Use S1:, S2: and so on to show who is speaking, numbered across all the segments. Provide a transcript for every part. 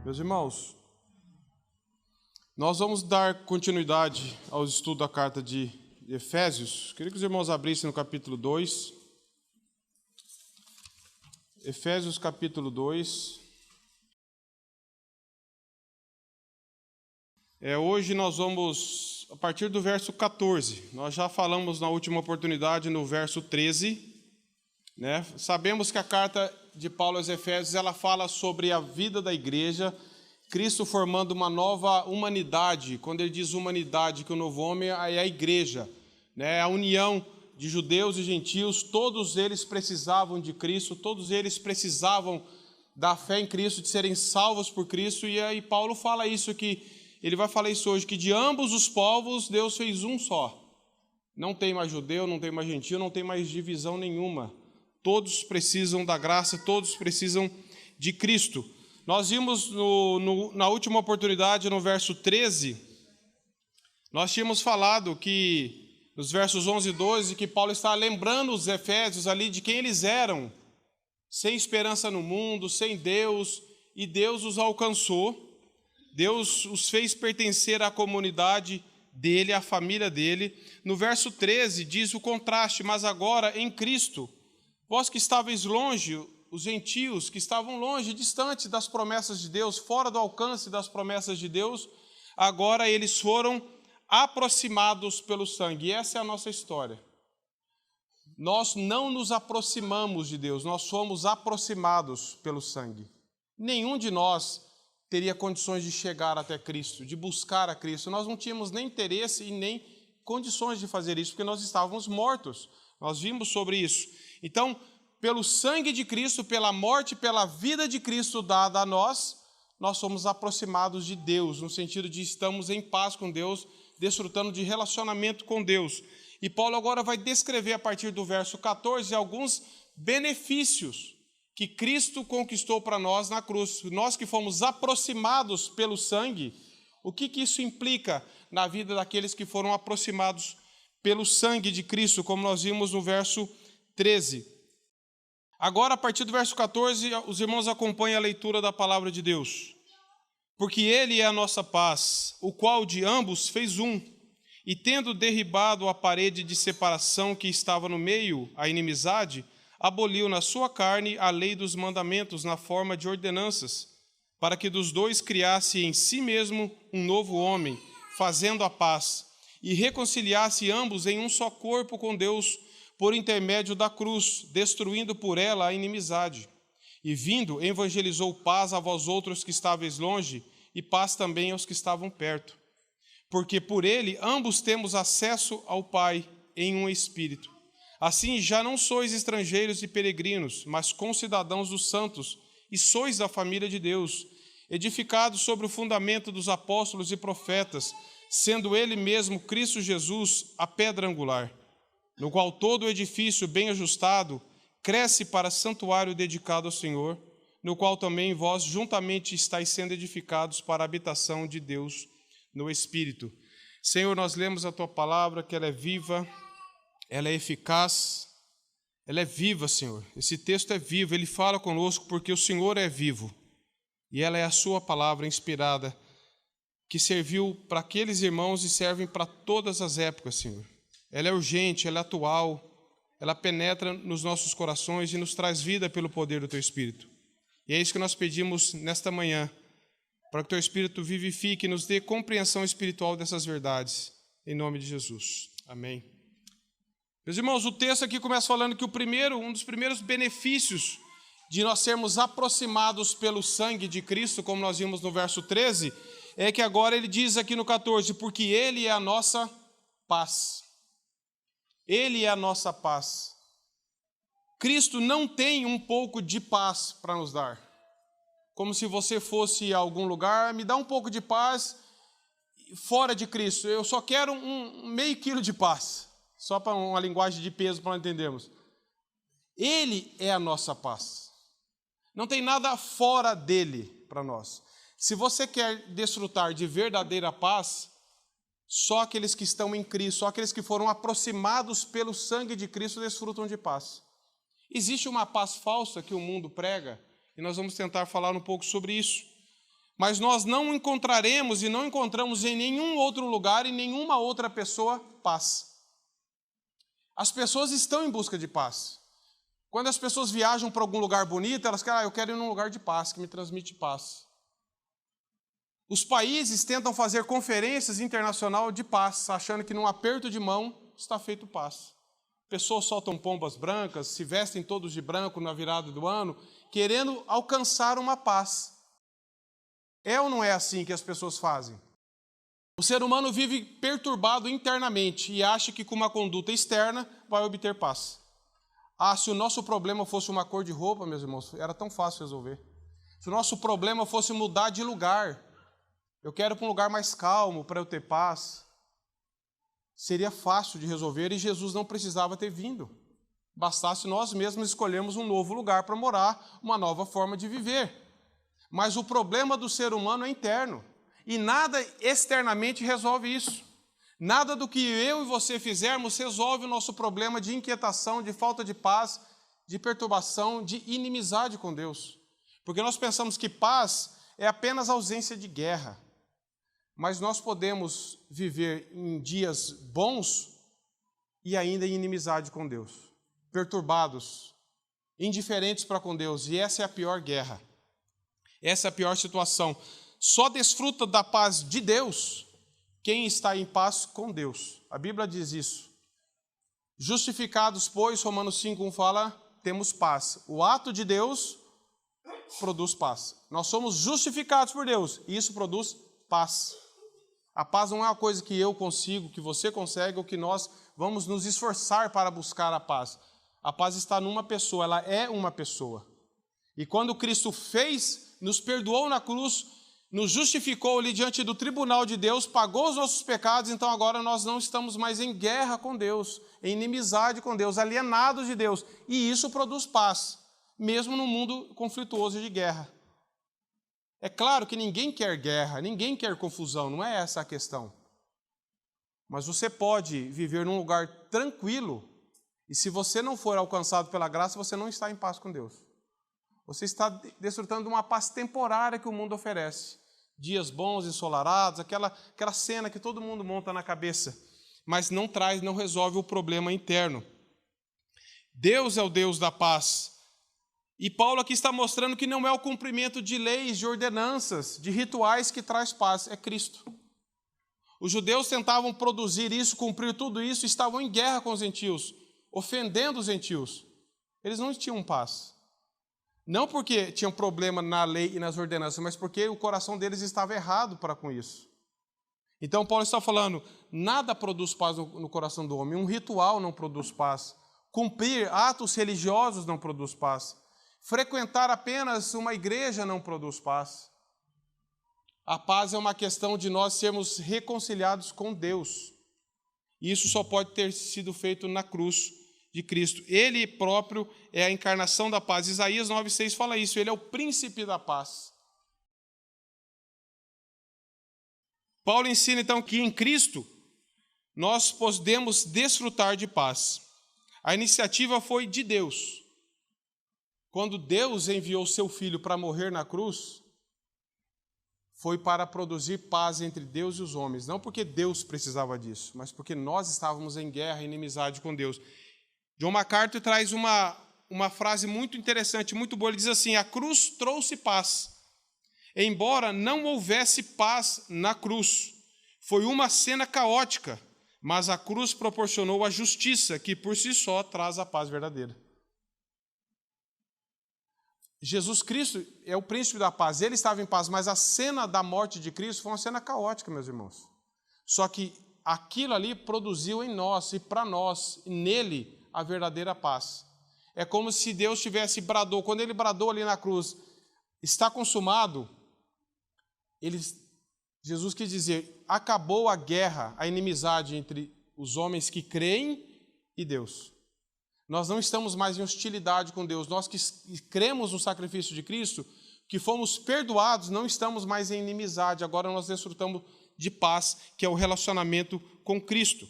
S1: Meus irmãos, nós vamos dar continuidade ao estudo da carta de Efésios. Queria que os irmãos abrissem no capítulo 2. Efésios capítulo 2. Hoje nós vamos, a partir do verso 14. Nós já falamos na última oportunidade no verso 13. Sabemos que a carta de Paulo aos Efésios, ela fala sobre a vida da igreja, Cristo formando uma nova humanidade. Quando ele diz humanidade, que o novo homem é a igreja, a união de judeus e gentios. Todos eles precisavam de Cristo, todos eles precisavam da fé em Cristo, de serem salvos por Cristo. E aí Paulo fala isso, que ele vai falar isso hoje, que de ambos os povos Deus fez um só. Não tem mais judeu, não tem mais gentio, não tem mais divisão nenhuma. Todos precisam da graça, todos precisam de Cristo. Nós vimos na última oportunidade, no verso 13, nós tínhamos falado que, nos versos 11 e 12, que Paulo está lembrando os efésios ali de quem eles eram, sem esperança no mundo, sem Deus, e Deus os alcançou, Deus os fez pertencer à comunidade dele, à família dele. No verso 13 diz o contraste: mas agora em Cristo, vós que estáveis longe, os gentios que estavam longe, distante das promessas de Deus, fora do alcance das promessas de Deus, agora eles foram aproximados pelo sangue. E essa é a nossa história. Nós não nos aproximamos de Deus, nós fomos aproximados pelo sangue. Nenhum de nós teria condições de chegar até Cristo, de buscar a Cristo. Nós não tínhamos nem interesse e nem condições de fazer isso, porque nós estávamos mortos. Nós vimos sobre isso. Então, pelo sangue de Cristo, pela morte, pela vida de Cristo dada a nós, nós somos aproximados de Deus, no sentido de estamos em paz com Deus, desfrutando de relacionamento com Deus. E Paulo agora vai descrever, a partir do verso 14, alguns benefícios que Cristo conquistou para nós na cruz. Nós que fomos aproximados pelo sangue, o que isso implica na vida daqueles que foram aproximados pelo sangue de Cristo, como nós vimos no verso 13. Agora, a partir do verso 14, os irmãos acompanham a leitura da palavra de Deus. Porque ele é a nossa paz, o qual de ambos fez um, e tendo derribado a parede de separação que estava no meio, a inimizade, aboliu na sua carne a lei dos mandamentos na forma de ordenanças, para que dos dois criasse em si mesmo um novo homem, fazendo a paz, e reconciliasse ambos em um só corpo com Deus, por intermédio da cruz, destruindo por ela a inimizade. E vindo, evangelizou paz a vós outros que estáveis longe, e paz também aos que estavam perto. Porque por ele ambos temos acesso ao Pai em um Espírito. Assim já não sois estrangeiros e peregrinos, mas concidadãos dos santos, e sois da família de Deus, edificados sobre o fundamento dos apóstolos e profetas, sendo ele mesmo Cristo Jesus a pedra angular, no qual todo o edifício bem ajustado cresce para santuário dedicado ao Senhor, no qual também vós juntamente estáis sendo edificados para a habitação de Deus no Espírito. Senhor, nós lemos a Tua palavra, que ela é viva, ela é eficaz, ela é viva, Senhor. Esse texto é vivo, ele fala conosco porque o Senhor é vivo. E ela é a Sua palavra inspirada, que serviu para aqueles irmãos e servem para todas as épocas, Senhor. Ela é urgente, ela é atual, ela penetra nos nossos corações e nos traz vida pelo poder do Teu Espírito. E é isso que nós pedimos nesta manhã, para que o Teu Espírito vivifique e nos dê compreensão espiritual dessas verdades, em nome de Jesus. Amém. Meus irmãos, o texto aqui começa falando que um dos primeiros benefícios de nós sermos aproximados pelo sangue de Cristo, como nós vimos no verso 13, é que agora ele diz aqui no 14, porque ele é a nossa paz. Ele é a nossa paz. Cristo não tem um pouco de paz para nos dar. Como se você fosse a algum lugar, me dá um pouco de paz fora de Cristo. Eu só quero um meio quilo de paz. Só para uma linguagem de peso para nós entendermos. Ele é a nossa paz. Não tem nada fora dele para nós. Se você quer desfrutar de verdadeira paz, só aqueles que estão em Cristo, só aqueles que foram aproximados pelo sangue de Cristo desfrutam de paz. Existe uma paz falsa que o mundo prega, e nós vamos tentar falar um pouco sobre isso. Mas nós não encontraremos e não encontramos em nenhum outro lugar, em nenhuma outra pessoa, paz. As pessoas estão em busca de paz. Quando as pessoas viajam para algum lugar bonito, elas querem, eu quero ir num lugar de paz, que me transmite paz. Os países tentam fazer conferências internacionais de paz, achando que num aperto de mão está feito paz. Pessoas soltam pombas brancas, se vestem todos de branco na virada do ano, querendo alcançar uma paz. É ou não é assim que as pessoas fazem? O ser humano vive perturbado internamente e acha que com uma conduta externa vai obter paz. Se o nosso problema fosse uma cor de roupa, meus irmãos, era tão fácil resolver. Se o nosso problema fosse mudar de lugar, eu quero ir para um lugar mais calmo para eu ter paz, seria fácil de resolver e Jesus não precisava ter vindo. Bastasse nós mesmos escolhermos um novo lugar para morar, uma nova forma de viver. Mas o problema do ser humano é interno. E nada externamente resolve isso. Nada do que eu e você fizermos resolve o nosso problema de inquietação, de falta de paz, de perturbação, de inimizade com Deus. Porque nós pensamos que paz é apenas ausência de guerra. Mas nós podemos viver em dias bons e ainda em inimizade com Deus. Perturbados, indiferentes para com Deus. E essa é a pior guerra. Essa é a pior situação. Só desfruta da paz de Deus quem está em paz com Deus. A Bíblia diz isso. Justificados, pois, Romanos 5:1 fala, temos paz. O ato de Deus produz paz. Nós somos justificados por Deus e isso produz paz. A paz não é uma coisa que eu consigo, que você consegue ou que nós vamos nos esforçar para buscar a paz. A paz está numa pessoa, ela é uma pessoa. E quando Cristo nos perdoou na cruz, nos justificou ali diante do tribunal de Deus, pagou os nossos pecados, então agora nós não estamos mais em guerra com Deus, em inimizade com Deus, alienados de Deus. E isso produz paz, mesmo no mundo conflituoso de guerra. É claro que ninguém quer guerra, ninguém quer confusão, não é essa a questão. Mas você pode viver num lugar tranquilo, e se você não for alcançado pela graça, você não está em paz com Deus. Você está desfrutando de uma paz temporária que o mundo oferece. Dias bons, ensolarados, aquela cena que todo mundo monta na cabeça, mas não resolve o problema interno. Deus é o Deus da paz. E Paulo aqui está mostrando que não é o cumprimento de leis, de ordenanças, de rituais que traz paz, é Cristo. Os judeus tentavam produzir isso, cumprir tudo isso, estavam em guerra com os gentios, ofendendo os gentios. Eles não tinham paz. Não porque tinham problema na lei e nas ordenanças, mas porque o coração deles estava errado para com isso. Então Paulo está falando, nada produz paz no coração do homem, um ritual não produz paz, cumprir atos religiosos não produz paz, frequentar apenas uma igreja não produz paz. A paz é uma questão de nós sermos reconciliados com Deus. E isso só pode ter sido feito na cruz de Cristo. Ele próprio é a encarnação da paz. Isaías 9:6 fala isso, ele é o príncipe da paz. Paulo ensina então que em Cristo nós podemos desfrutar de paz. A iniciativa foi de Deus. Quando Deus enviou seu Filho para morrer na cruz, foi para produzir paz entre Deus e os homens. Não porque Deus precisava disso, mas porque nós estávamos em guerra e inimizade com Deus. John MacArthur traz uma frase muito interessante, muito boa. Ele diz assim, a cruz trouxe paz. Embora não houvesse paz na cruz, foi uma cena caótica, mas a cruz proporcionou a justiça, que por si só traz a paz verdadeira. Jesus Cristo é o príncipe da paz, ele estava em paz, mas a cena da morte de Cristo foi uma cena caótica, meus irmãos. Só que aquilo ali produziu em nós e para nós, e nele, a verdadeira paz. É como se Deus bradou, quando ele bradou ali na cruz, está consumado, Jesus quis dizer, acabou a guerra, a inimizade entre os homens que creem e Deus. Nós não estamos mais em hostilidade com Deus. Nós que cremos no sacrifício de Cristo, que fomos perdoados, não estamos mais em inimizade. Agora nós desfrutamos de paz, que é o relacionamento com Cristo.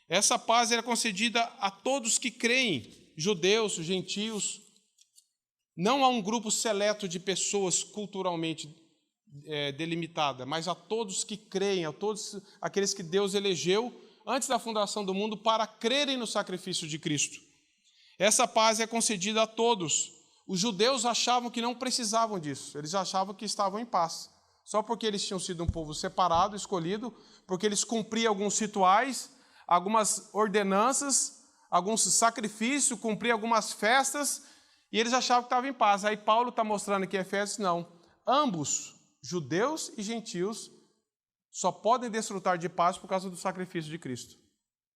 S1: Essa paz era concedida a todos que creem, judeus, gentios. Não a um grupo seleto de pessoas culturalmente delimitada, mas a todos que creem, a todos aqueles que Deus elegeu antes da fundação do mundo para crerem no sacrifício de Cristo. Essa paz é concedida a todos. Os judeus achavam que não precisavam disso, eles achavam que estavam em paz, só porque eles tinham sido um povo separado, escolhido, porque eles cumpriam alguns rituais, algumas ordenanças, alguns sacrifícios, cumpriam algumas festas, e eles achavam que estavam em paz. Aí Paulo está mostrando aqui em Efésios, não. Ambos, judeus e gentios, só podem desfrutar de paz por causa do sacrifício de Cristo.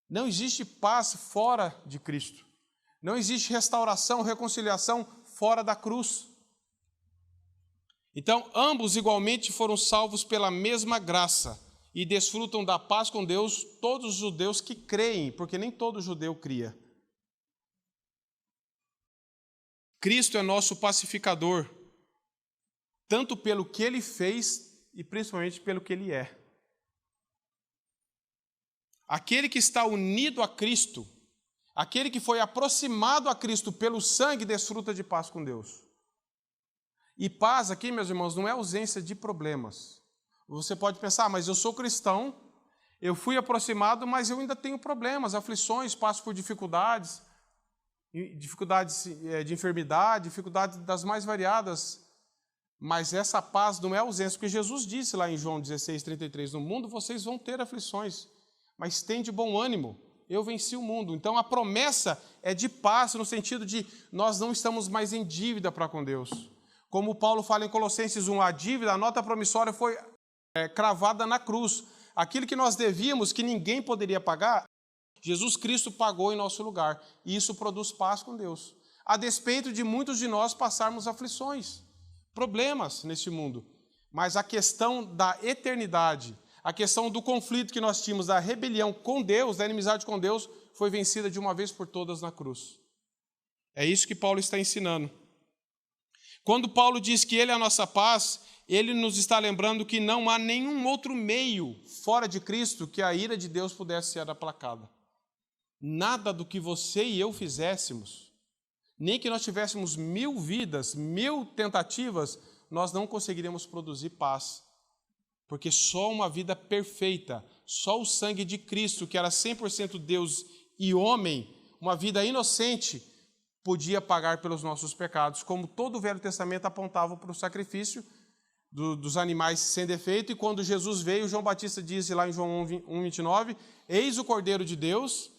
S1: Não existe paz fora de Cristo. Não existe restauração, reconciliação fora da cruz. Então, ambos igualmente foram salvos pela mesma graça e desfrutam da paz com Deus todos os judeus que creem, porque nem todo judeu cria. Cristo é nosso pacificador, tanto pelo que Ele fez e principalmente pelo que Ele é. Aquele que está unido a Cristo, aquele que foi aproximado a Cristo pelo sangue, desfruta de paz com Deus. E paz aqui, meus irmãos, não é ausência de problemas. Você pode pensar, mas eu sou cristão, eu fui aproximado, mas eu ainda tenho problemas, aflições, passo por dificuldades de enfermidade, dificuldades das mais variadas. Mas essa paz não é ausência, porque Jesus disse lá em João 16:33, no mundo vocês vão ter aflições, mas tem de bom ânimo, eu venci o mundo. Então a promessa é de paz, no sentido de nós não estamos mais em dívida para com Deus. Como Paulo fala em Colossenses 1, a dívida, a nota promissória foi cravada na cruz. Aquilo que nós devíamos, que ninguém poderia pagar, Jesus Cristo pagou em nosso lugar. E isso produz paz com Deus. A despeito de muitos de nós passarmos aflições, problemas neste mundo. Mas a questão da eternidade, a questão do conflito que nós tínhamos, da rebelião com Deus, da inimizade com Deus, foi vencida de uma vez por todas na cruz. É isso que Paulo está ensinando. Quando Paulo diz que Ele é a nossa paz, ele nos está lembrando que não há nenhum outro meio fora de Cristo que a ira de Deus pudesse ser aplacada. Nada do que você e eu fizéssemos, nem que nós tivéssemos 1000 vidas, 1000 tentativas, nós não conseguiríamos produzir paz. Porque só uma vida perfeita, só o sangue de Cristo, que era 100% Deus e homem, uma vida inocente, podia pagar pelos nossos pecados, como todo o Velho Testamento apontava para o sacrifício dos animais sem defeito, e quando Jesus veio, João Batista disse lá em João 1:29, eis o Cordeiro de Deus.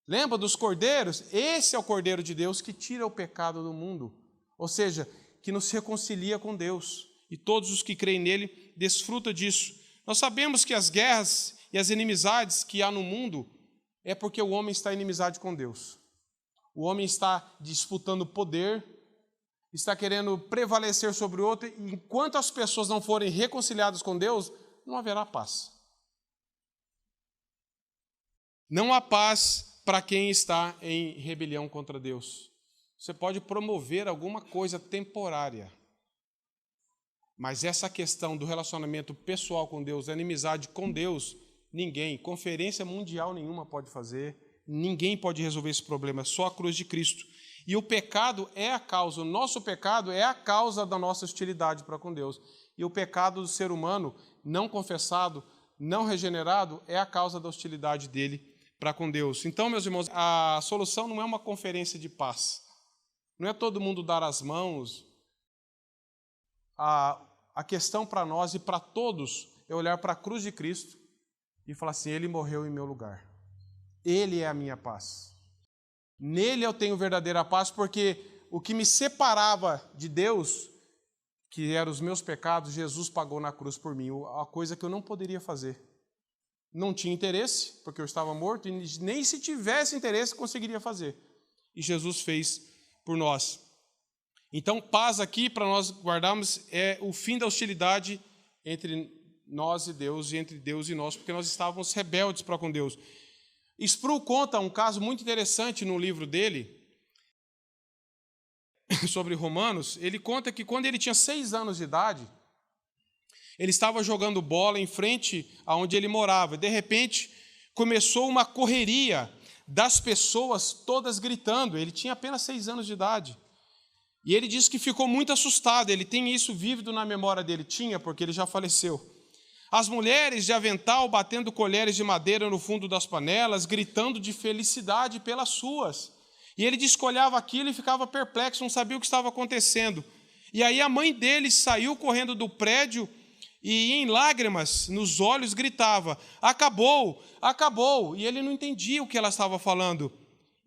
S1: Lembra dos cordeiros? Esse é o Cordeiro de Deus que tira o pecado do mundo, ou seja, que nos reconcilia com Deus, e todos os que creem nele desfrutam disso. Nós sabemos que as guerras e as inimizades que há no mundo é porque o homem está em inimizade com Deus. O homem está disputando poder, está querendo prevalecer sobre o outro, e enquanto as pessoas não forem reconciliadas com Deus, não haverá paz. Não há paz para quem está em rebelião contra Deus. Você pode promover alguma coisa temporária, mas essa questão do relacionamento pessoal com Deus, da inimizade com Deus, ninguém, conferência mundial nenhuma pode fazer, ninguém pode resolver esse problema, é só a cruz de Cristo. E o pecado é a causa, o nosso pecado é a causa da nossa hostilidade para com Deus. E o pecado do ser humano não confessado, não regenerado, é a causa da hostilidade dele para com Deus. Então, meus irmãos, a solução não é uma conferência de paz. Não é todo mundo dar as mãos. A questão para nós e para todos é olhar para a cruz de Cristo e falar assim, Ele morreu em meu lugar. Ele é a minha paz. Nele eu tenho verdadeira paz, porque o que me separava de Deus, que eram os meus pecados, Jesus pagou na cruz por mim, a coisa que eu não poderia fazer. Não tinha interesse, porque eu estava morto, e nem se tivesse interesse conseguiria fazer. E Jesus fez por nós. Então, paz aqui, para nós guardarmos, é o fim da hostilidade entre nós e Deus, e entre Deus e nós, porque nós estávamos rebeldes para com Deus. Sproul conta um caso muito interessante no livro dele, sobre Romanos. Ele conta que quando ele tinha 6 anos de idade, ele estava jogando bola em frente aonde ele morava. De repente, começou uma correria das pessoas todas gritando. Ele tinha apenas 6 anos de idade. E ele diz que ficou muito assustado, ele tem isso vívido na memória dele, tinha, porque ele já faleceu. As mulheres de avental batendo colheres de madeira no fundo das panelas, gritando de felicidade pelas suas. E ele diz que olhava aquilo e ficava perplexo, não sabia o que estava acontecendo. E aí a mãe dele saiu correndo do prédio e em lágrimas nos olhos gritava: acabou, acabou. E ele não entendia o que ela estava falando.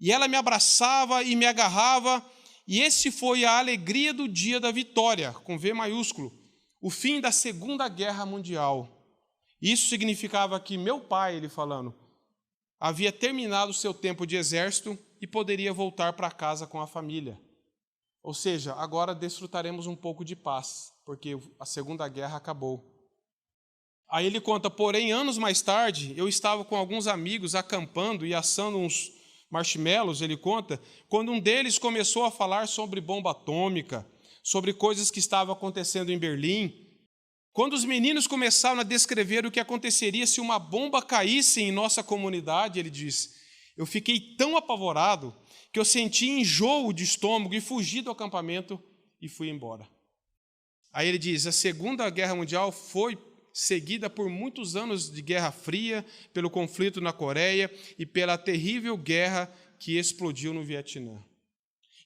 S1: E ela me abraçava e me agarrava, e esse foi a alegria do dia da vitória, com V maiúsculo, o fim da Segunda Guerra Mundial. Isso significava que meu pai, ele falando, havia terminado o seu tempo de exército e poderia voltar para casa com a família. Ou seja, agora desfrutaremos um pouco de paz, porque a Segunda Guerra acabou. Aí ele conta, porém, anos mais tarde, eu estava com alguns amigos acampando e assando uns marshmallows, ele conta, quando um deles começou a falar sobre bomba atômica, sobre coisas que estavam acontecendo em Berlim. Quando os meninos começaram a descrever o que aconteceria se uma bomba caísse em nossa comunidade, ele diz, eu fiquei tão apavorado que eu senti enjoo de estômago e fugi do acampamento e fui embora. Aí ele diz, a Segunda Guerra Mundial foi seguida por muitos anos de Guerra Fria, pelo conflito na Coreia e pela terrível guerra que explodiu no Vietnã.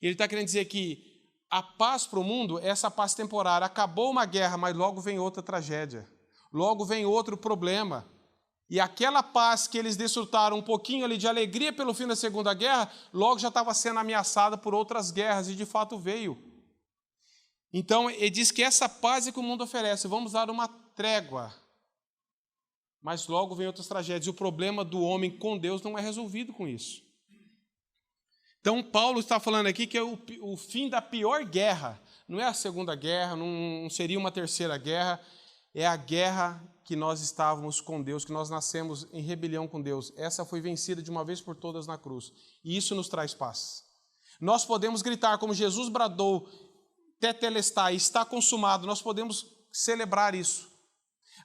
S1: Ele está querendo dizer que a paz para o mundo é essa paz temporária. Acabou uma guerra, mas logo vem outra tragédia. Logo vem outro problema. E aquela paz que eles desfrutaram um pouquinho ali de alegria pelo fim da Segunda Guerra, logo já estava sendo ameaçada por outras guerras, e de fato veio. Então, ele diz que essa paz é que o mundo oferece. Vamos dar uma trégua. Mas logo vem outras tragédias. E o problema do homem com Deus não é resolvido com isso. Então, Paulo está falando aqui que é o fim da pior guerra. Não é a Segunda Guerra, não seria uma terceira guerra. É a guerra que nós estávamos com Deus, que nós nascemos em rebelião com Deus. Essa foi vencida de uma vez por todas na cruz. E isso nos traz paz. Nós podemos gritar como Jesus bradou, tetelestai, está consumado. Nós podemos celebrar isso.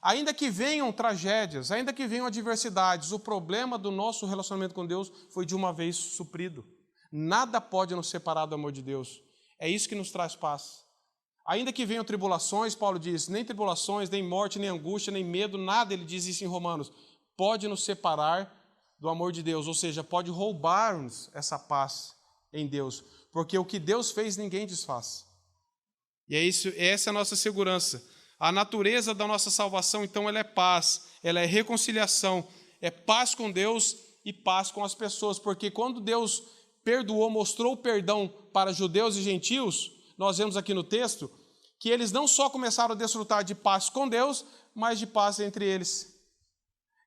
S1: Ainda que venham tragédias, ainda que venham adversidades, o problema do nosso relacionamento com Deus foi de uma vez suprido. Nada pode nos separar do amor de Deus. É isso que nos traz paz. Ainda que venham tribulações, Paulo diz, nem tribulações, nem morte, nem angústia, nem medo, nada, ele diz isso em Romanos, pode nos separar do amor de Deus, ou seja, pode roubar-nos essa paz em Deus, porque o que Deus fez ninguém desfaz. E essa é a nossa segurança. A natureza da nossa salvação, então, ela é paz, ela é reconciliação, é paz com Deus e paz com as pessoas, porque quando Deus perdoou, mostrou o perdão para judeus e gentios, nós vemos aqui no texto, que eles não só começaram a desfrutar de paz com Deus, mas de paz entre eles.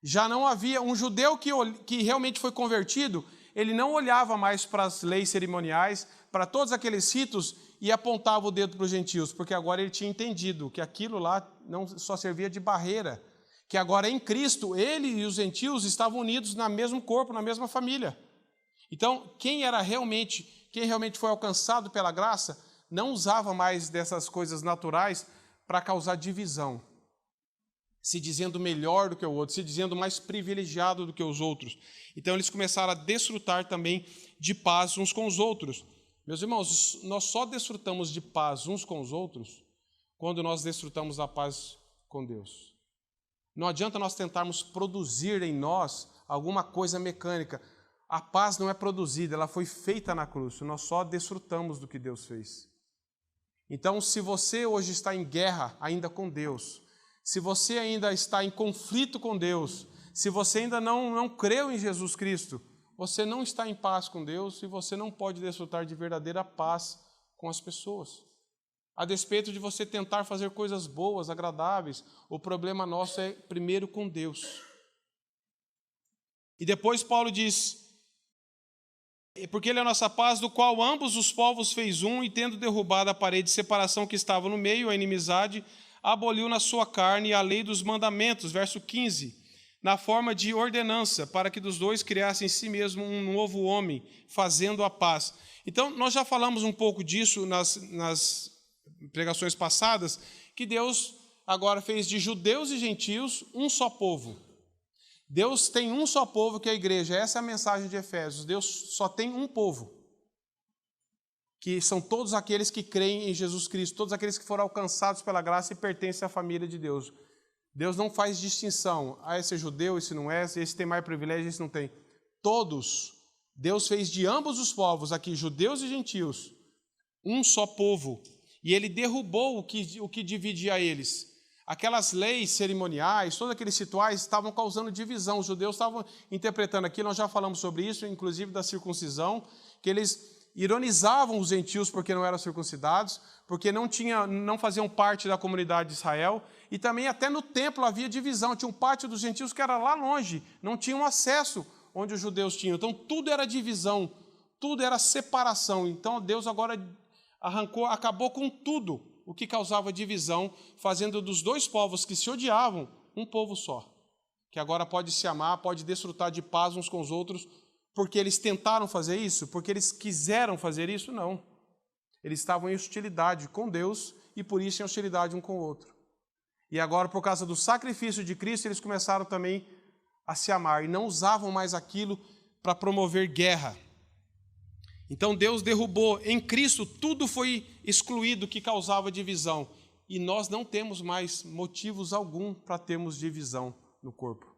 S1: Já não havia um judeu que realmente foi convertido, ele não olhava mais para as leis cerimoniais, para todos aqueles ritos e apontava o dedo para os gentios, porque agora ele tinha entendido que aquilo lá não só servia de barreira, que agora em Cristo ele e os gentios estavam unidos no mesmo corpo, na mesma família. Então, quem realmente foi alcançado pela graça, não usava mais dessas coisas naturais para causar divisão, se dizendo melhor do que o outro, se dizendo mais privilegiado do que os outros. Então, eles começaram a desfrutar também de paz uns com os outros. Meus irmãos, nós só desfrutamos de paz uns com os outros quando nós desfrutamos da paz com Deus. Não adianta nós tentarmos produzir em nós alguma coisa mecânica. A paz não é produzida, ela foi feita na cruz. Nós só desfrutamos do que Deus fez. Então, se você hoje está em guerra ainda com Deus, se você ainda está em conflito com Deus, se você ainda não creu em Jesus Cristo, você não está em paz com Deus e você não pode desfrutar de verdadeira paz com as pessoas. A despeito de você tentar fazer coisas boas, agradáveis, o problema nosso é primeiro com Deus. E depois Paulo diz, porque ele é a nossa paz, do qual ambos os povos fez um, e tendo derrubado a parede de separação que estava no meio, a inimizade, aboliu na sua carne a lei dos mandamentos, verso 15, na forma de ordenança, para que dos dois criassem em si mesmo um novo homem, fazendo a paz. Então, nós já falamos um pouco disso nas pregações passadas, que Deus agora fez de judeus e gentios um só povo. Deus tem um só povo, que é a igreja. Essa é a mensagem de Efésios. Deus só tem um povo, que são todos aqueles que creem em Jesus Cristo, todos aqueles que foram alcançados pela graça e pertencem à família de Deus. Deus não faz distinção, esse é judeu, esse não é, esse tem mais privilégio, esse não tem. Todos, Deus fez de ambos os povos, aqui judeus e gentios, um só povo, e ele derrubou o que dividia eles. Aquelas leis cerimoniais, todos aqueles rituais estavam causando divisão. Os judeus estavam interpretando aquilo, nós já falamos sobre isso, inclusive da circuncisão, que eles ironizavam os gentios porque não eram circuncidados, porque não faziam parte da comunidade de Israel, e também até no templo havia divisão, tinha um pátio dos gentios que era lá longe, não tinham acesso onde os judeus tinham, então tudo era divisão, tudo era separação. Então Deus agora acabou com tudo o que causava divisão, fazendo dos dois povos que se odiavam um povo só, que agora pode se amar, pode desfrutar de paz uns com os outros, porque eles tentaram fazer isso, porque eles quiseram fazer isso, não. Eles estavam em hostilidade com Deus e por isso em hostilidade um com o outro. E agora, por causa do sacrifício de Cristo, eles começaram também a se amar e não usavam mais aquilo para promover guerra. Então Deus derrubou em Cristo, tudo foi excluído que causava divisão. E nós não temos mais motivos algum para termos divisão no corpo.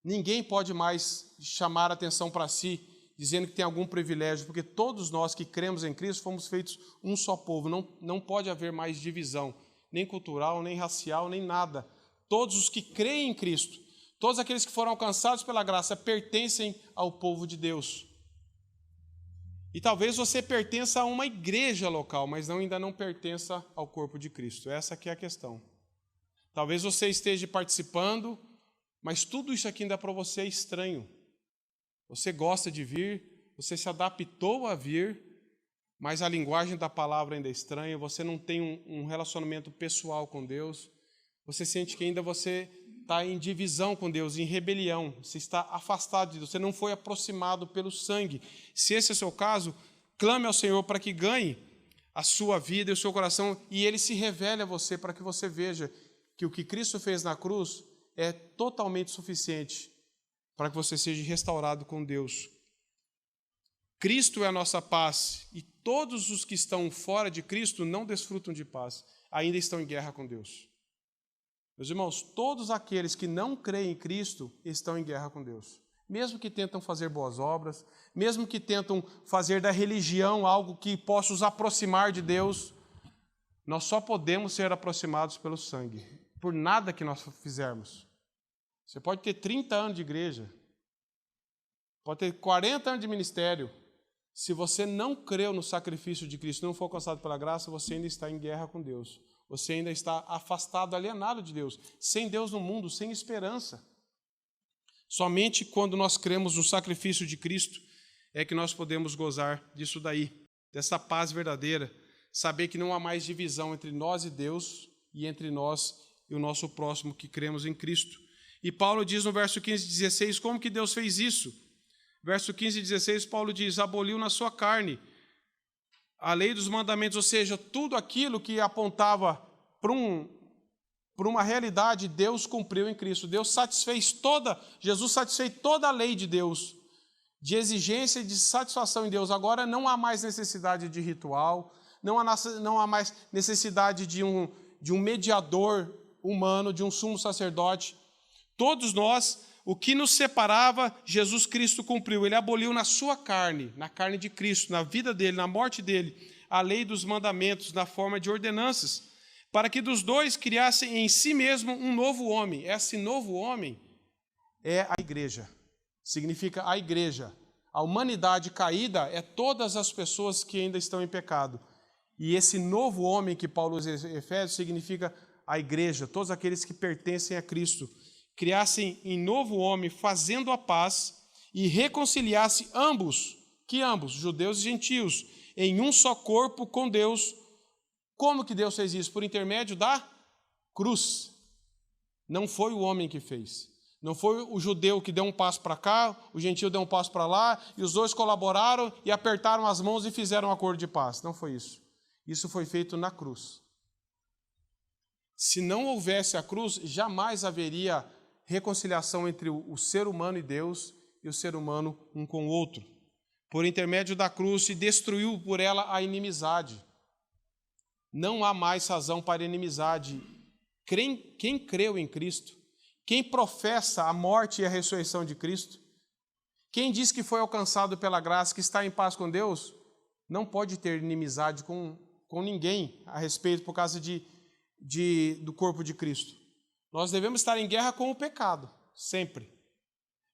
S1: Ninguém pode mais chamar a atenção para si, dizendo que tem algum privilégio, porque todos nós que cremos em Cristo fomos feitos um só povo. Não pode haver mais divisão, nem cultural, nem racial, nem nada. Todos os que creem em Cristo, todos aqueles que foram alcançados pela graça, pertencem ao povo de Deus. E talvez você pertença a uma igreja local, mas ainda não pertença ao corpo de Cristo. Essa aqui é a questão. Talvez você esteja participando, mas tudo isso aqui ainda para você é estranho. Você gosta de vir, você se adaptou a vir, mas a linguagem da palavra ainda é estranha, você não tem um relacionamento pessoal com Deus, você sente que ainda você está em divisão com Deus, em rebelião, você está afastado de Deus, você não foi aproximado pelo sangue. Se esse é o seu caso, clame ao Senhor para que ganhe a sua vida e o seu coração, e Ele se revele a você para que você veja que o que Cristo fez na cruz é totalmente suficiente para que você seja restaurado com Deus. Cristo é a nossa paz, e todos os que estão fora de Cristo não desfrutam de paz, ainda estão em guerra com Deus. Meus irmãos, todos aqueles que não creem em Cristo estão em guerra com Deus. Mesmo que tentam fazer boas obras, mesmo que tentam fazer da religião algo que possa os aproximar de Deus, nós só podemos ser aproximados pelo sangue, por nada que nós fizermos. Você pode ter 30 anos de igreja, pode ter 40 anos de ministério. Se você não creu no sacrifício de Cristo, não for alcançado pela graça, você ainda está em guerra com Deus. Você ainda está afastado, alienado de Deus, sem Deus no mundo, sem esperança. Somente quando nós cremos no sacrifício de Cristo é que nós podemos gozar disso daí, dessa paz verdadeira, saber que não há mais divisão entre nós e Deus e entre nós e o nosso próximo que cremos em Cristo. E Paulo diz no verso 15 e 16, como que Deus fez isso? Verso 15 e 16, Paulo diz, aboliu na sua carne a lei dos mandamentos, ou seja, tudo aquilo que apontava para uma realidade, Deus cumpriu em Cristo. Jesus satisfez toda a lei de Deus, de exigência e de satisfação em Deus. Agora não há mais necessidade de ritual, não há mais necessidade de um mediador humano, de um sumo sacerdote. Todos nós, o que nos separava, Jesus Cristo cumpriu. Ele aboliu na sua carne, na carne de Cristo, na vida dele, na morte dele, a lei dos mandamentos na forma de ordenanças, para que dos dois criassem em si mesmo um novo homem. Esse novo homem é a igreja. Significa a igreja. A humanidade caída é todas as pessoas que ainda estão em pecado. E esse novo homem que Paulo usa em Efésios significa a igreja, todos aqueles que pertencem a Cristo. Criassem em novo homem, fazendo a paz, e reconciliasse ambos, judeus e gentios, em um só corpo com Deus. Como que Deus fez isso? Por intermédio da cruz. Não foi o homem que fez. Não foi o judeu que deu um passo para cá, o gentio deu um passo para lá, e os dois colaboraram e apertaram as mãos e fizeram um acordo de paz. Não foi isso. Isso foi feito na cruz. Se não houvesse a cruz, jamais haveria reconciliação entre o ser humano e Deus e o ser humano um com o outro. por intermédio da cruz, e destruiu por ela a inimizade. Não há mais razão para inimizade. Quem creu em Cristo, quem professa a morte e a ressurreição de Cristo, quem diz que foi alcançado pela graça, que está em paz com Deus, não pode ter inimizade com ninguém a respeito por causa do corpo de Cristo. Nós devemos estar em guerra com o pecado, sempre.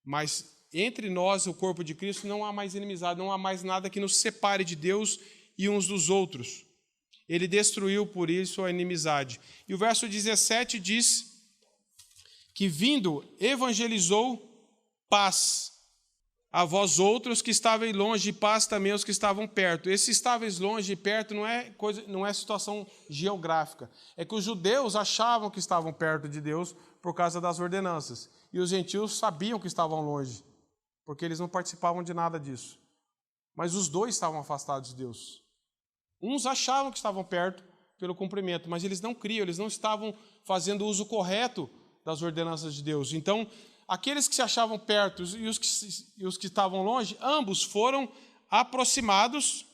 S1: Mas entre nós, o corpo de Cristo, não há mais inimizade, não há mais nada que nos separe de Deus e uns dos outros. Ele destruiu por isso a inimizade. E o verso 17 diz que, vindo, evangelizou paz a vós outros que estavam longe, e paz também aos que estavam perto. Esse estáveis longe e perto não é situação geográfica. É que os judeus achavam que estavam perto de Deus por causa das ordenanças. E os gentios sabiam que estavam longe, porque eles não participavam de nada disso. Mas os dois estavam afastados de Deus. Uns achavam que estavam perto pelo cumprimento, mas eles não criam, eles não estavam fazendo uso correto das ordenanças de Deus. Então, aqueles que se achavam perto e os que estavam longe, ambos foram aproximados,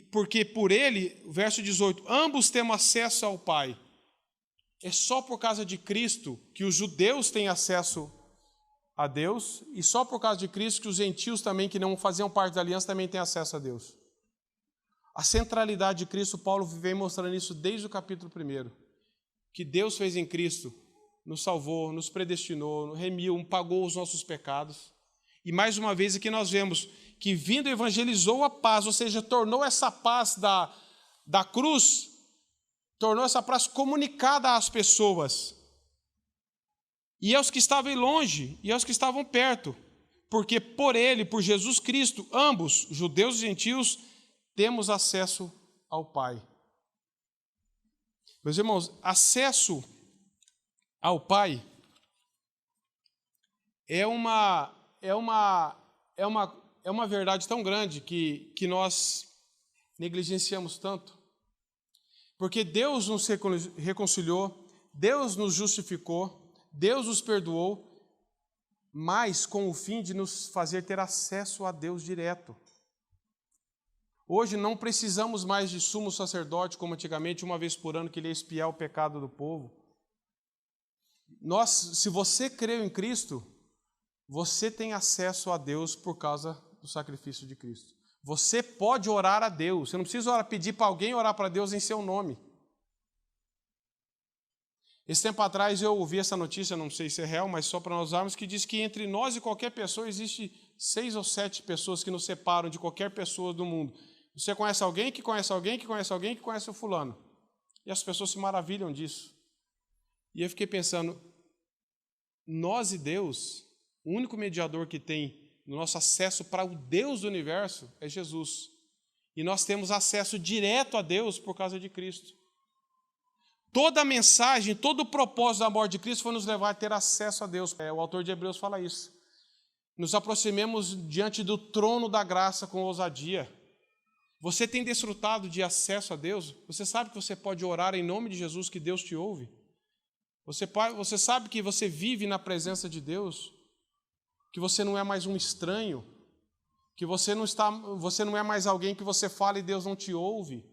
S1: porque por ele, verso 18, ambos temos acesso ao Pai. É só por causa de Cristo que os judeus têm acesso a Deus, e só por causa de Cristo que os gentios também, que não faziam parte da aliança, também têm acesso a Deus. A centralidade de Cristo, Paulo vem mostrando isso desde o capítulo 1. Que Deus fez em Cristo, nos salvou, nos predestinou, remiu, pagou os nossos pecados. E mais uma vez aqui nós vemos que vindo evangelizou a paz, ou seja, tornou essa paz da cruz, tornou essa paz comunicada às pessoas. E aos que estavam longe e aos que estavam perto. Porque por ele, por Jesus Cristo, ambos, judeus e gentios, temos acesso ao Pai. Meus irmãos, acesso ao Pai é uma verdade tão grande que nós negligenciamos tanto. Porque Deus nos reconciliou, Deus nos justificou, Deus nos perdoou, mas com o fim de nos fazer ter acesso a Deus direto. Hoje não precisamos mais de sumo sacerdote, como antigamente, uma vez por ano, que ele ia expiar o pecado do povo. Se você creu em Cristo, você tem acesso a Deus por causa do sacrifício de Cristo. Você pode orar a Deus, você não precisa pedir para alguém orar para Deus em seu nome. Esse tempo atrás eu ouvi essa notícia, não sei se é real, mas só para nós usarmos, que diz que entre nós e qualquer pessoa existe 6 ou 7 pessoas que nos separam de qualquer pessoa do mundo. Você conhece alguém que conhece alguém que conhece alguém que conhece o fulano. E as pessoas se maravilham disso. E eu fiquei pensando, nós e Deus, o único mediador que tem no nosso acesso para o Deus do universo é Jesus. E nós temos acesso direto a Deus por causa de Cristo. Toda a mensagem, todo o propósito da morte de Cristo foi nos levar a ter acesso a Deus. O autor de Hebreus fala isso. Nos aproximemos diante do trono da graça com ousadia. Você tem desfrutado de acesso a Deus? Você sabe que você pode orar em nome de Jesus, que Deus te ouve? Você sabe que você vive na presença de Deus? Que você não é mais um estranho? Que você não é mais alguém que você fala e Deus não te ouve?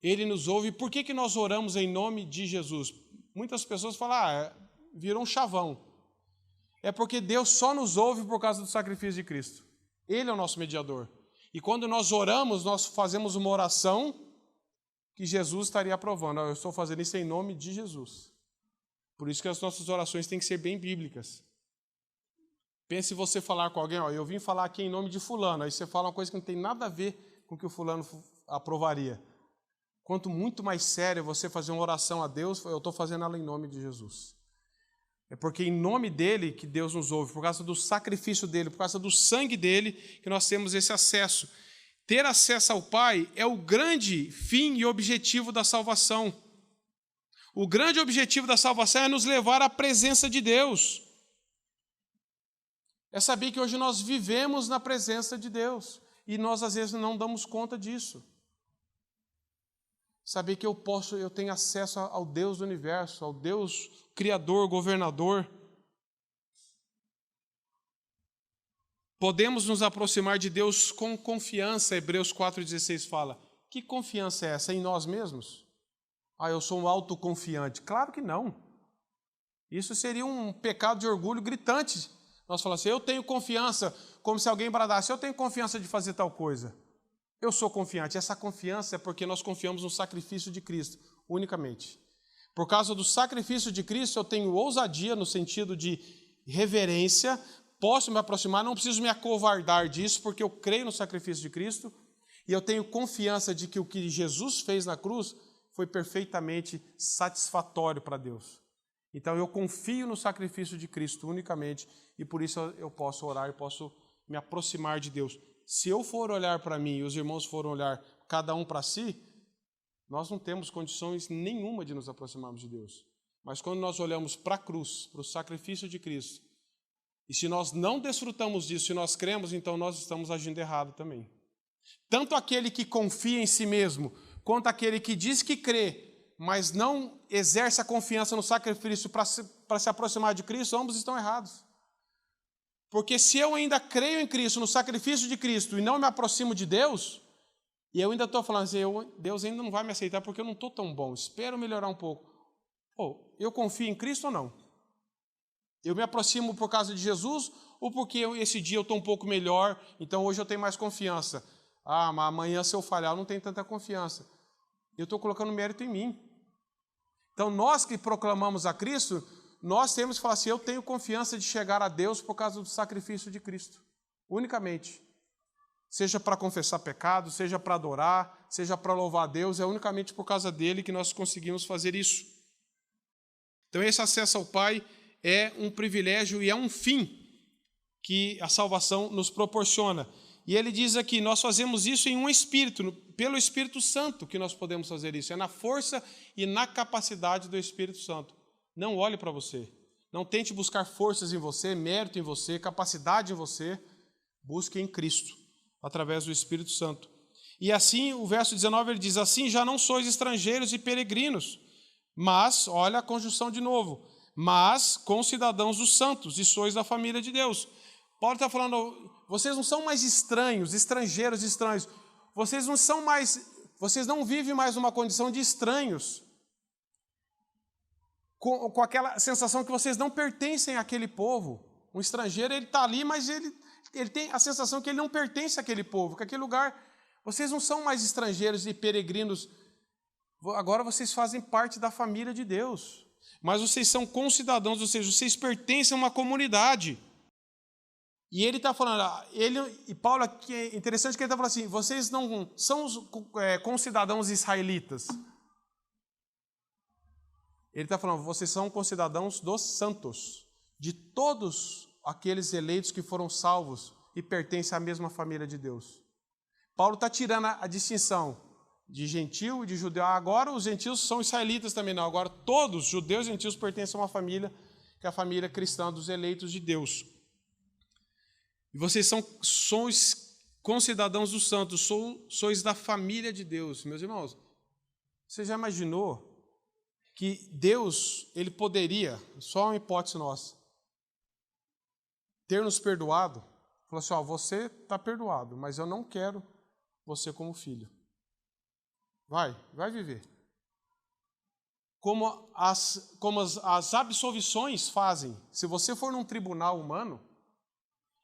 S1: Ele nos ouve. Por que nós oramos em nome de Jesus? Muitas pessoas falam, virou um chavão. É porque Deus só nos ouve por causa do sacrifício de Cristo. Ele é o nosso mediador. E quando nós oramos, nós fazemos uma oração que Jesus estaria aprovando. Eu estou fazendo isso em nome de Jesus. Por isso que as nossas orações têm que ser bem bíblicas. Pense você falar com alguém, eu vim falar aqui em nome de fulano. Aí você fala uma coisa que não tem nada a ver com o que o fulano aprovaria. Quanto muito mais sério você fazer uma oração a Deus, eu estou fazendo ela em nome de Jesus. É porque em nome dele que Deus nos ouve, por causa do sacrifício dele, por causa do sangue dele, que nós temos esse acesso. Ter acesso ao Pai é o grande fim e objetivo da salvação. O grande objetivo da salvação é nos levar à presença de Deus. É saber que hoje nós vivemos na presença de Deus e nós às vezes não damos conta disso. Saber que eu tenho acesso ao Deus do universo, ao Deus Criador, Governador. podemos nos aproximar de Deus com confiança. Hebreus 4,16 fala. Que confiança é essa? Em nós mesmos? Eu sou um autoconfiante. Claro que não. Isso seria um pecado de orgulho gritante. Nós falamos assim, eu tenho confiança, como se alguém bradasse, eu tenho confiança de fazer tal coisa. Eu sou confiante. Essa confiança é porque nós confiamos no sacrifício de Cristo, unicamente. Por causa do sacrifício de Cristo, eu tenho ousadia no sentido de reverência, posso me aproximar, não preciso me acovardar disso, porque eu creio no sacrifício de Cristo, e eu tenho confiança de que o que Jesus fez na cruz foi perfeitamente satisfatório para Deus. Então eu confio no sacrifício de Cristo unicamente, e por isso eu posso orar e posso me aproximar de Deus. Se eu for olhar para mim e os irmãos forem olhar cada um para si, nós não temos condições nenhuma de nos aproximarmos de Deus. Mas quando nós olhamos para a cruz, para o sacrifício de Cristo, e se nós não desfrutamos disso, se nós cremos, então nós estamos agindo errado também. Tanto aquele que confia em si mesmo, quanto aquele que diz que crê, mas não exerce a confiança no sacrifício para se aproximar de Cristo, ambos estão errados. Porque se eu ainda creio em Cristo, no sacrifício de Cristo, e não me aproximo de Deus, e eu ainda estou falando assim, Deus ainda não vai me aceitar porque eu não estou tão bom, espero melhorar um pouco. Eu confio em Cristo ou não? Eu me aproximo por causa de Jesus ou porque esse dia eu estou um pouco melhor, então hoje eu tenho mais confiança? Mas amanhã se eu falhar eu não tenho tanta confiança. Eu estou colocando mérito em mim. Então nós que proclamamos a Cristo, nós temos que falar assim, eu tenho confiança de chegar a Deus por causa do sacrifício de Cristo, unicamente. Seja para confessar pecado, seja para adorar, seja para louvar a Deus, é unicamente por causa dele que nós conseguimos fazer isso. Então esse acesso ao Pai é um privilégio e é um fim que a salvação nos proporciona. E ele diz aqui, nós fazemos isso em um Espírito, pelo Espírito Santo que nós podemos fazer isso. É na força e na capacidade do Espírito Santo. Não olhe para você. Não tente buscar forças em você, mérito em você, capacidade em você. Busque em Cristo, através do Espírito Santo. E assim, o verso 19, ele diz, assim já não sois estrangeiros e peregrinos, mas, olha a conjunção de novo, mas concidadãos dos santos e sois da família de Deus. Paulo está falando, vocês não são mais estranhos, estrangeiros e estranhos. Vocês não vivem mais numa condição de estranhos, com aquela sensação que vocês não pertencem àquele povo. Um estrangeiro, ele está ali, mas ele tem a sensação que ele não pertence àquele povo, que aquele lugar, vocês não são mais estrangeiros e peregrinos, agora vocês fazem parte da família de Deus, mas vocês são concidadãos, ou seja, vocês pertencem a uma comunidade. E ele está falando, e Paulo aqui é interessante que ele está falando assim, vocês não são concidadãos israelitas. Ele está falando, vocês são concidadãos dos santos, de todos aqueles eleitos que foram salvos e pertencem à mesma família de Deus. Paulo está tirando a distinção de gentil e de judeu. Agora os gentios são israelitas também, não. Agora todos, judeus e gentios, pertencem a uma família, que é a família cristã dos eleitos de Deus. E vocês sois concidadãos dos santos, sois da família de Deus. Meus irmãos, você já imaginou que Deus, ele poderia, só uma hipótese nossa, ter nos perdoado, falou assim, você está perdoado, mas eu não quero você como filho. Vai viver. Como as absolvições fazem. Se você for num tribunal humano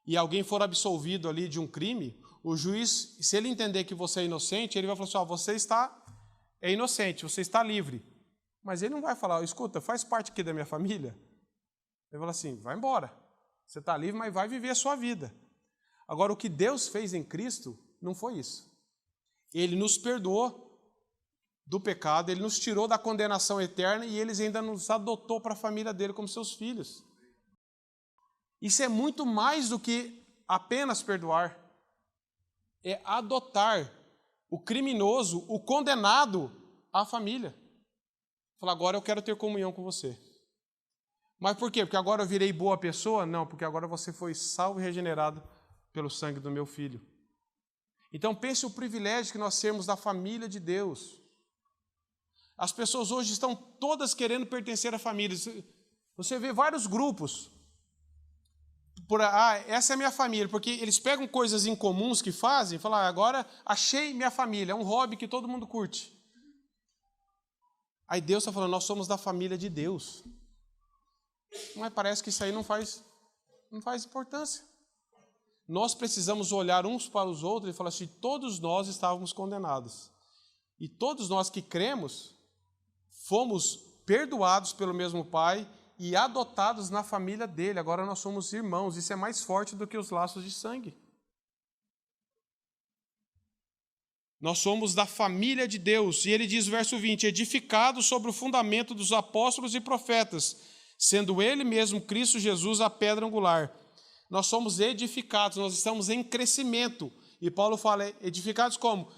S1: e alguém for absolvido ali de um crime, o juiz, se ele entender que você é inocente, ele vai falar assim, você é inocente, você está livre. Mas ele não vai falar, escuta, faz parte aqui da minha família. Ele vai falar assim, vai embora. Você está livre, mas vai viver a sua vida. Agora, o que Deus fez em Cristo não foi isso. Ele nos perdoou do pecado, ele nos tirou da condenação eterna e ele ainda nos adotou para a família dele como seus filhos. Isso é muito mais do que apenas perdoar. É adotar o criminoso, o condenado à família. Falar, agora eu quero ter comunhão com você. Mas por quê? Porque agora eu virei boa pessoa? Não, porque agora você foi salvo e regenerado pelo sangue do meu filho. Então pense o privilégio que nós temos da família de Deus. As pessoas hoje estão todas querendo pertencer à família. Você vê vários grupos essa é a minha família, porque eles pegam coisas incomuns que fazem e falam, agora achei minha família, é um hobby que todo mundo curte. Aí Deus está falando, nós somos da família de Deus. Mas parece que isso aí não faz importância. Nós precisamos olhar uns para os outros e falar assim, todos nós estávamos condenados. E todos nós que cremos, fomos perdoados pelo mesmo Pai e adotados na família dele. Agora nós somos irmãos. Isso é mais forte do que os laços de sangue. Nós somos da família de Deus. E ele diz, verso 20, edificados sobre o fundamento dos apóstolos e profetas, sendo ele mesmo, Cristo Jesus, a pedra angular. Nós somos edificados, nós estamos em crescimento. E Paulo fala, edificados como?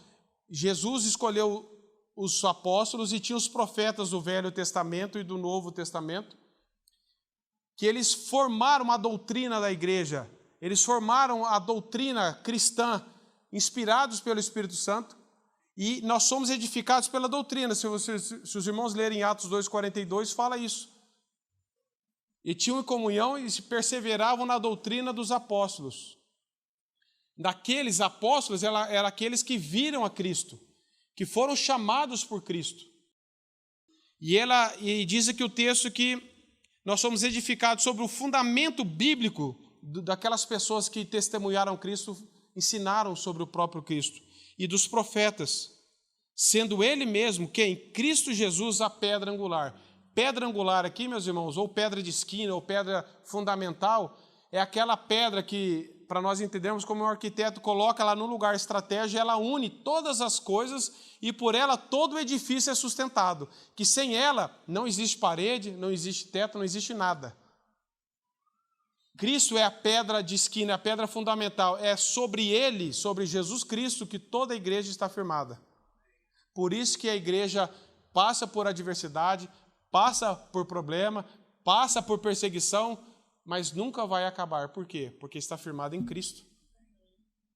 S1: Jesus escolheu os apóstolos e tinha os profetas do Velho Testamento e do Novo Testamento, que eles formaram a doutrina da igreja, eles formaram a doutrina cristã, inspirados pelo Espírito Santo, e nós somos edificados pela doutrina. Se os irmãos lerem Atos 2,42, fala isso. E tinham em comunhão e se perseveravam na doutrina dos apóstolos. Daqueles apóstolos, eram aqueles que viram a Cristo, que foram chamados por Cristo. E diz aqui o texto que nós somos edificados sobre o fundamento bíblico daquelas pessoas que testemunharam Cristo, ensinaram sobre o próprio Cristo, e dos profetas, sendo ele mesmo, quem? Cristo Jesus, a pedra angular. Pedra angular aqui, meus irmãos, ou pedra de esquina, ou pedra fundamental, é aquela pedra que, para nós entendermos como um arquiteto coloca ela no lugar estratégico, ela une todas as coisas e por ela todo o edifício é sustentado. Que sem ela não existe parede, não existe teto, não existe nada. Cristo é a pedra de esquina, a pedra fundamental. É sobre ele, sobre Jesus Cristo, que toda a igreja está firmada. Por isso que a igreja passa por adversidade, passa por problema, passa por perseguição, mas nunca vai acabar. Por quê? Porque está firmado em Cristo.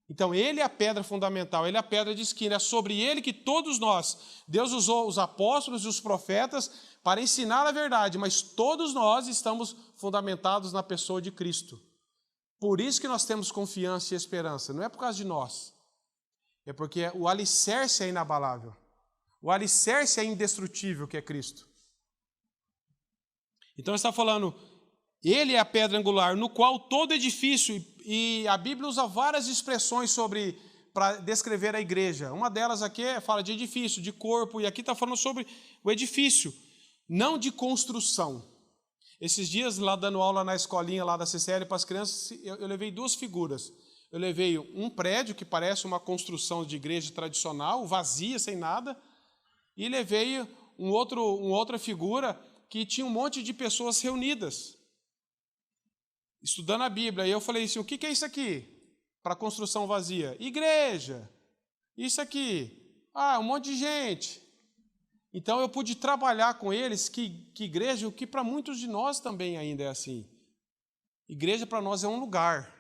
S1: Então, ele é a pedra fundamental, ele é a pedra de esquina, é sobre ele que todos nós, Deus usou os apóstolos e os profetas para ensinar a verdade, mas todos nós estamos fundamentados na pessoa de Cristo. Por isso que nós temos confiança e esperança, não é por causa de nós, é porque o alicerce é inabalável, o alicerce é indestrutível, que é Cristo. Então, ele está falando, ele é a pedra angular, no qual todo edifício, e a Bíblia usa várias expressões para descrever a igreja. Uma delas aqui fala de edifício, de corpo, e aqui está falando sobre o edifício, não de construção. Esses dias, lá dando aula na escolinha lá da CCL para as crianças, eu levei duas figuras. Eu levei um prédio que parece uma construção de igreja tradicional, vazia, sem nada, e levei uma outra figura que tinha um monte de pessoas reunidas, estudando a Bíblia. E eu falei assim, o que é isso aqui para construção vazia? Igreja. Isso aqui. Um monte de gente. Então eu pude trabalhar com eles que igreja, o que para muitos de nós também ainda é assim. Igreja para nós é um lugar.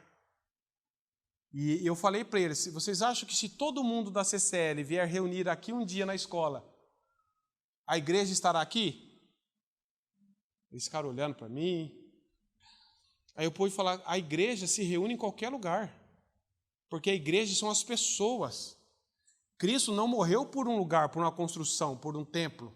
S1: E eu falei para eles, vocês acham que se todo mundo da CCL vier reunir aqui um dia na escola, a igreja estará aqui? Eles ficaram olhando para mim. Aí eu pude falar, a igreja se reúne em qualquer lugar, porque a igreja são as pessoas. Cristo não morreu por um lugar, por uma construção, por um templo.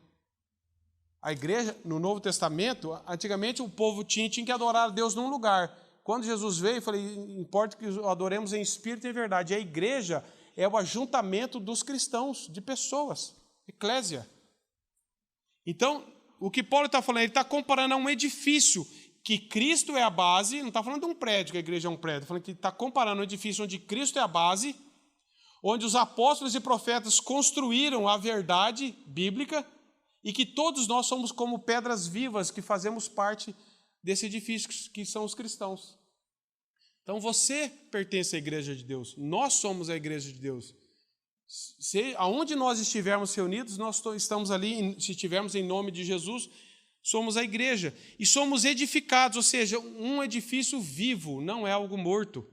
S1: A igreja, no Novo Testamento, antigamente o povo tinha que adorar a Deus num lugar. Quando Jesus veio, eu falei, importa que adoremos em espírito e em verdade. E a igreja é o ajuntamento dos cristãos, de pessoas, eclésia. Então, o que Paulo está falando, ele está comparando a um edifício, que Cristo é a base, não está falando de um prédio, que a igreja é um prédio, está falando que está comparando um edifício onde Cristo é a base, onde os apóstolos e profetas construíram a verdade bíblica e que todos nós somos como pedras vivas que fazemos parte desse edifício que são os cristãos. Então você pertence à igreja de Deus, nós somos a igreja de Deus. Aonde nós estivermos reunidos, nós estamos ali, se estivermos em nome de Jesus, somos a igreja. E somos edificados, ou seja, um edifício vivo, não é algo morto.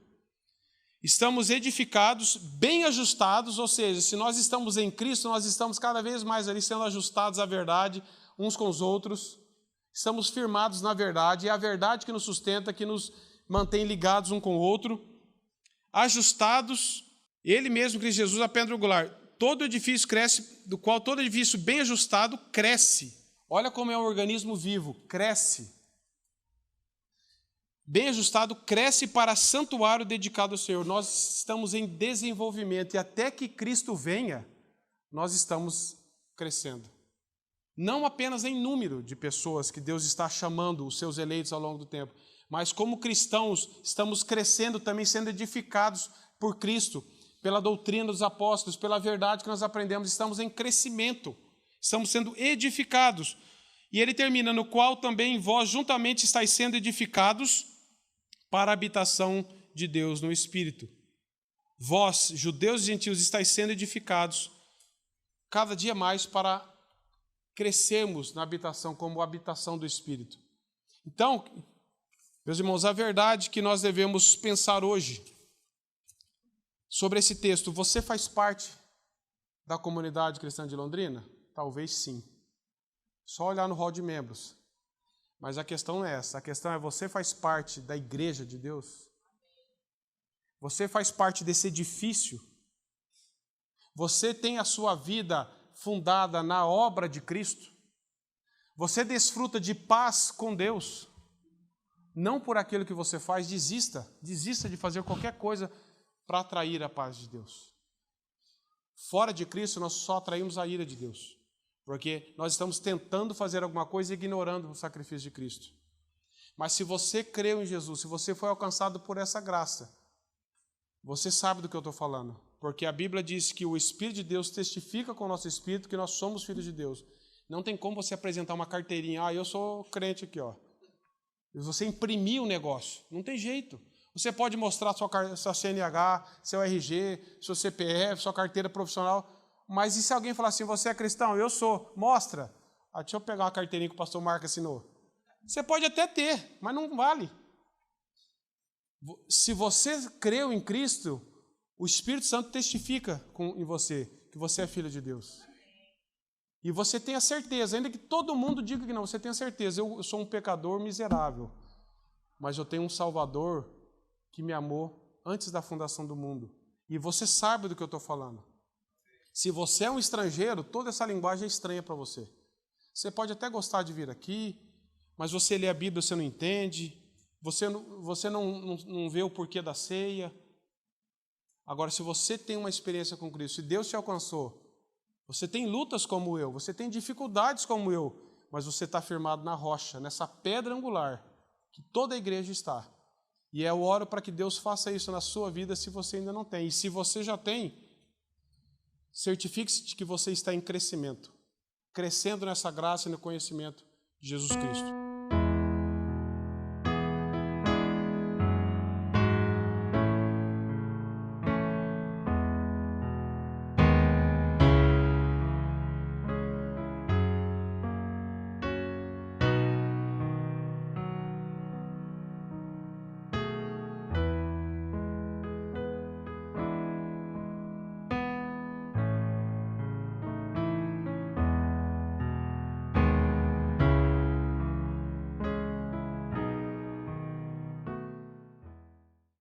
S1: Estamos edificados, bem ajustados, ou seja, se nós estamos em Cristo, nós estamos cada vez mais ali sendo ajustados à verdade, uns com os outros. Estamos firmados na verdade, é a verdade que nos sustenta, que nos mantém ligados um com o outro, ajustados, ele mesmo, Cristo Jesus, a pedra angular. Todo edifício cresce, do qual todo edifício bem ajustado cresce. Olha como é um organismo vivo, cresce. Bem ajustado, cresce para santuário dedicado ao Senhor. Nós estamos em desenvolvimento e até que Cristo venha, nós estamos crescendo. Não apenas em número de pessoas que Deus está chamando os seus eleitos ao longo do tempo, mas como cristãos estamos crescendo também, sendo edificados por Cristo, pela doutrina dos apóstolos, pela verdade que nós aprendemos. Estamos em crescimento, estamos sendo edificados. E ele termina, no qual também vós juntamente estáis sendo edificados para a habitação de Deus no Espírito. Vós, judeus e gentios, estáis sendo edificados cada dia mais para crescermos na habitação, como habitação do Espírito. Então, meus irmãos, a verdade que nós devemos pensar hoje sobre esse texto: você faz parte da comunidade cristã de Londrina? Talvez sim. Só olhar no hall de membros. Mas a questão não é essa. A questão é: você faz parte da igreja de Deus? Você faz parte desse edifício? Você tem a sua vida fundada na obra de Cristo? Você desfruta de paz com Deus? Não por aquilo que você faz, desista de fazer qualquer coisa para atrair a paz de Deus. Fora de Cristo, nós só atraímos a ira de Deus, porque nós estamos tentando fazer alguma coisa e ignorando o sacrifício de Cristo. Mas se você creu em Jesus, se você foi alcançado por essa graça, você sabe do que eu estou falando, porque a Bíblia diz que o Espírito de Deus testifica com o nosso Espírito que nós somos filhos de Deus. Não tem como você apresentar uma carteirinha: eu sou crente aqui, ó. E você imprimir um negócio, não tem jeito. Você pode mostrar sua CNH, seu RG, seu CPF, sua carteira profissional, mas e se alguém falar assim: você é cristão? Eu sou. Mostra. Deixa eu pegar uma carteirinha que o pastor Marco assinou. Você pode até ter, mas não vale. Se você creu em Cristo, o Espírito Santo testifica em você que você é filho de Deus. E você tem a certeza, ainda que todo mundo diga que não, você tem a certeza: eu sou um pecador miserável, mas eu tenho um Salvador que me amou antes da fundação do mundo. E você sabe do que eu estou falando. Se você é um estrangeiro, toda essa linguagem é estranha para você. Você pode até gostar de vir aqui, mas você lê a Bíblia, você não entende, você não vê o porquê da ceia. Agora, se você tem uma experiência com Cristo, se Deus te alcançou, você tem lutas como eu, você tem dificuldades como eu, mas você está firmado na rocha, nessa pedra angular, que toda a igreja está. E eu oro para que Deus faça isso na sua vida, se você ainda não tem. E se você já tem, certifique-se de que você está em crescimento, crescendo nessa graça e no conhecimento de Jesus Cristo.